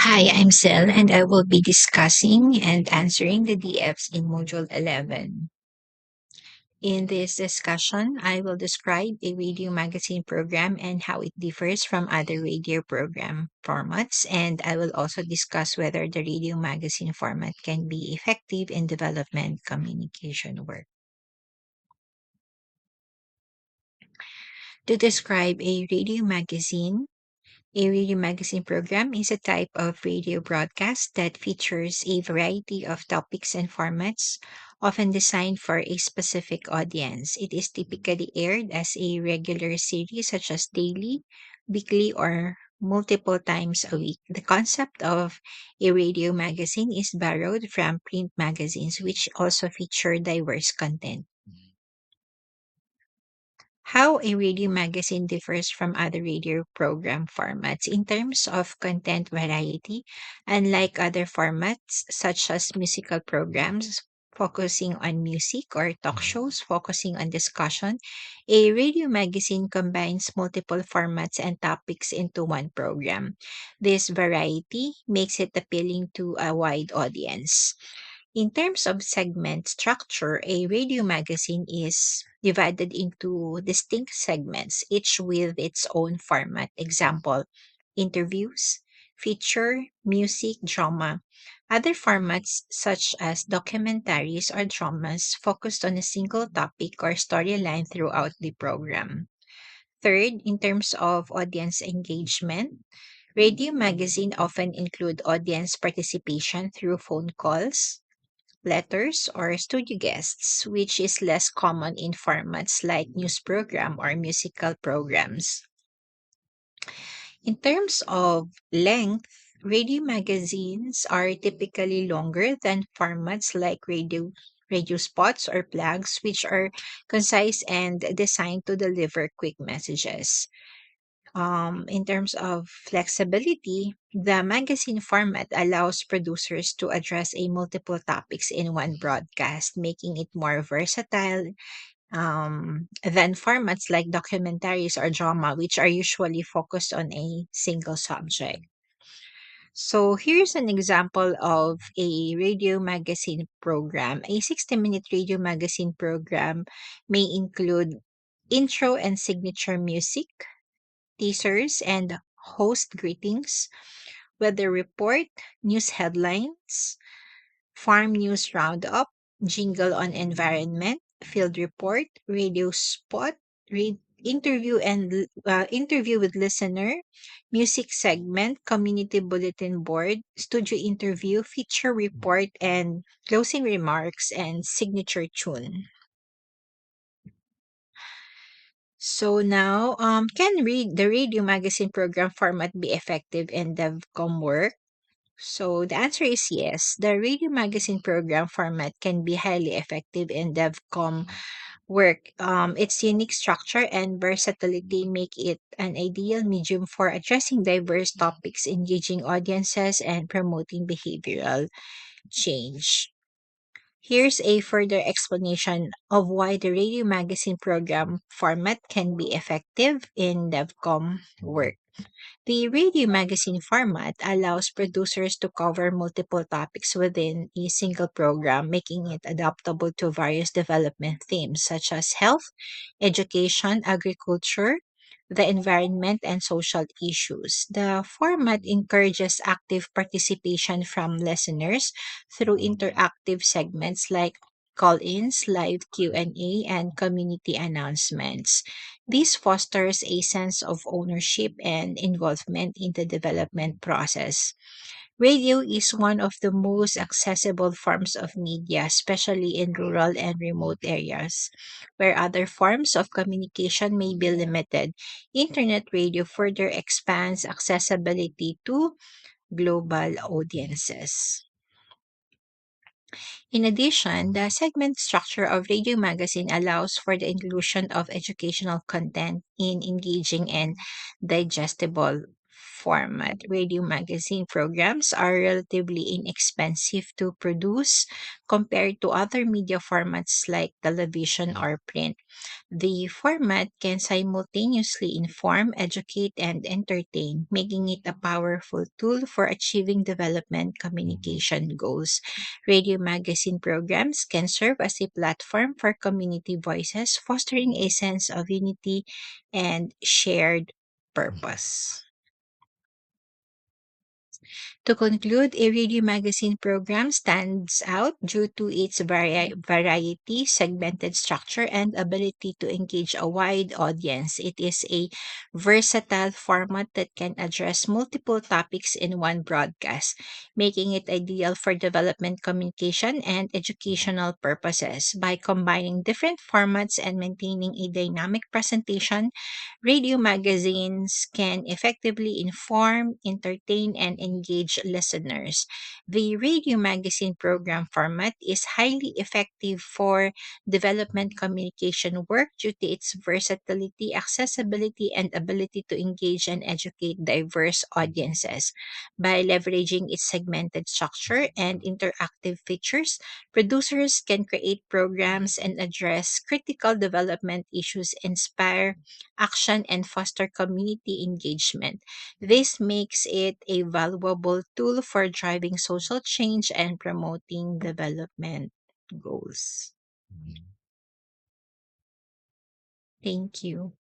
Hi, I'm Sel, and I will be discussing and answering the DFs in Module 11. In this discussion, I will describe a radio magazine program and how it differs from other radio program formats, and I will also discuss whether the radio magazine format can be effective in development communication work. To describe a radio magazine program is a type of radio broadcast that features a variety of topics and formats, often designed for a specific audience. It is typically aired as a regular series, such as daily, weekly, or multiple times a week. The concept of a radio magazine is borrowed from print magazines, which also feature diverse content. How a radio magazine differs from other radio program formats in terms of content variety. Unlike other formats, such as musical programs focusing on music or talk shows focusing on discussion, a radio magazine combines multiple formats and topics into one program. This variety makes it appealing to a wide audience. In terms of segment structure, a radio magazine is divided into distinct segments, each with its own format. Example, interviews, feature, music, drama. Other formats, such as documentaries or dramas, focused on a single topic or storyline throughout the program. Third, in terms of audience engagement, radio magazine often include audience participation through phone calls, letters, or studio guests, which is less common in formats like news program or musical programs. In terms of length, radio magazines are typically longer than formats like radio spots or plugs, which are concise and designed to deliver quick messages. In terms of flexibility, the magazine format allows producers to address a multiple topics in one broadcast, making it more versatile than formats like documentaries or drama, which are usually focused on a single subject. So here's an example of a radio magazine program. A 60-minute radio magazine program may include intro and signature music, teasers and host greetings, weather report, news headlines, farm news roundup, jingle on environment, field report, radio spot, interview with listener, music segment, community bulletin board, studio interview, feature report, and closing remarks and signature tune. So now, can read the radio magazine program format be effective in DevCom work? So the answer is yes. The radio magazine program format can be highly effective in DevCom work. Its unique structure and versatility make it an ideal medium for addressing diverse topics, engaging audiences, and promoting behavioral change. Here's a further explanation of why the radio magazine program format can be effective in DevCom work. The radio magazine format allows producers to cover multiple topics within a single program, making it adaptable to various development themes such as health, education, agriculture, the environment, and social issues. The format encourages active participation from listeners through interactive segments like call-ins, live Q&A, and community announcements. This fosters a sense of ownership and involvement in the development process. Radio is one of the most accessible forms of media, especially in rural and remote areas, where other forms of communication may be limited. Internet radio further expands accessibility to global audiences. In addition, the segment structure of radio magazine allows for the inclusion of educational content in engaging and digestible format. Radio magazine programs are relatively inexpensive to produce compared to other media formats like television or print. The format can simultaneously inform, educate, and entertain, making it a powerful tool for achieving development communication goals. Radio magazine programs can serve as a platform for community voices, fostering a sense of unity and shared purpose. To conclude, a radio magazine program stands out due to its variety, segmented structure, and ability to engage a wide audience. It is a versatile format that can address multiple topics in one broadcast, making it ideal for development communication and educational purposes. By combining different formats and maintaining a dynamic presentation, radio magazines can effectively inform, entertain, and engage listeners. The radio magazine program format is highly effective for development communication work due to its versatility, accessibility, and ability to engage and educate diverse audiences. By leveraging its segmented structure and interactive features, producers can create programs and address critical development issues, inspire action, and foster community engagement. This makes it a valuable tool for driving social change and promoting development goals. Thank you.